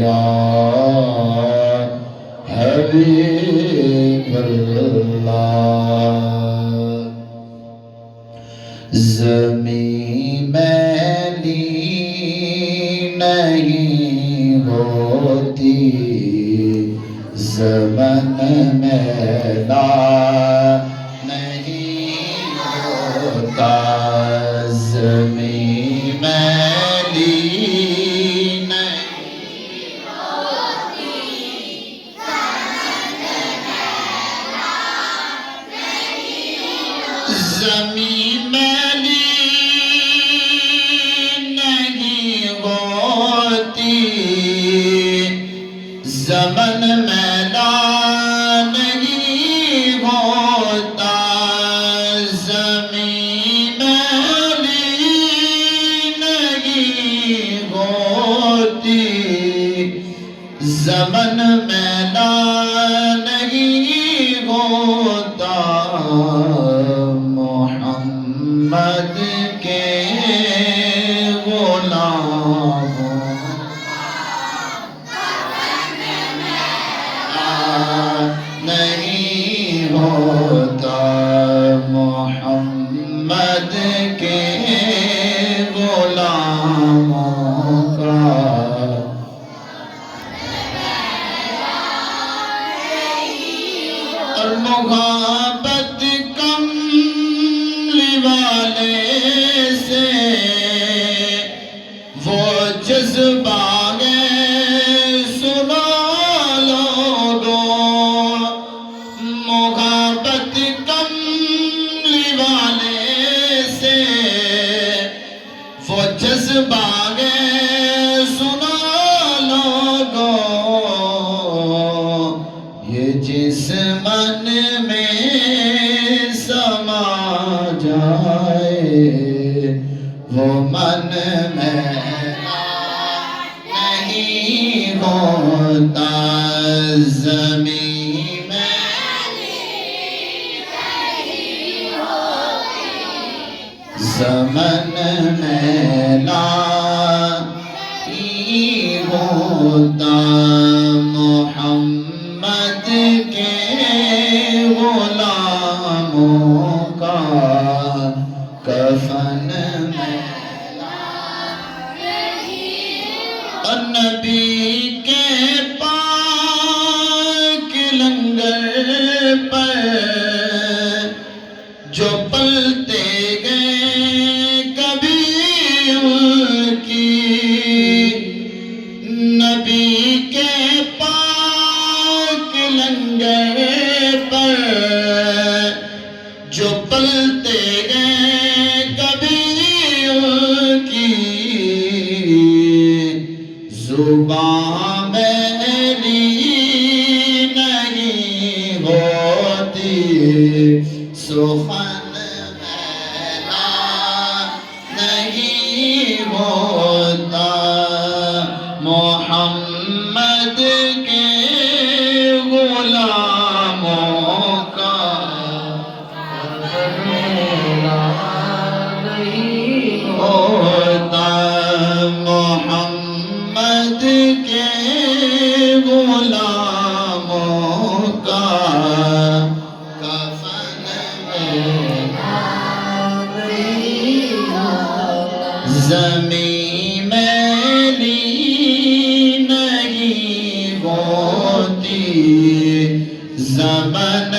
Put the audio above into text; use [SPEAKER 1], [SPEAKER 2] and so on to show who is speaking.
[SPEAKER 1] یا حبیب اللہ زمین میلی نہیں ہوتی زمن میلا نہیں ہوتا زمین میلی نہیں ہوتی زمین میلی نہیں ہوتی زمن میلا نہیں ہوتا زمین میلی نہیں ہوتی زمن میلا نہیں ہوتا محمد کے غلاموں نہیں ہوتا محمد کے غلاموں کا اور محبت کملی والے سے وہ جذبہ محبت کملی والے سے وہ جذبہ سنا لوگو یہ جس من میں سما جائے وہ من میلا نہیں ہوتا زمین زمن میلا نہیں ہوتا محمد کے غلاموں کا کفن میلا اور نبی کے پاک لنگر پر جو پلتے نبی کے پاک لنگر پر جو پلتے گئے کبھی ان کی زبان میری نہیں ہوتی سخن میلا نہیں ہوتا محمد کے غلاموں کا نہیں ہوتا محمد کے غلاموں کا کفن نہیں ہوتا زمین میلی زمن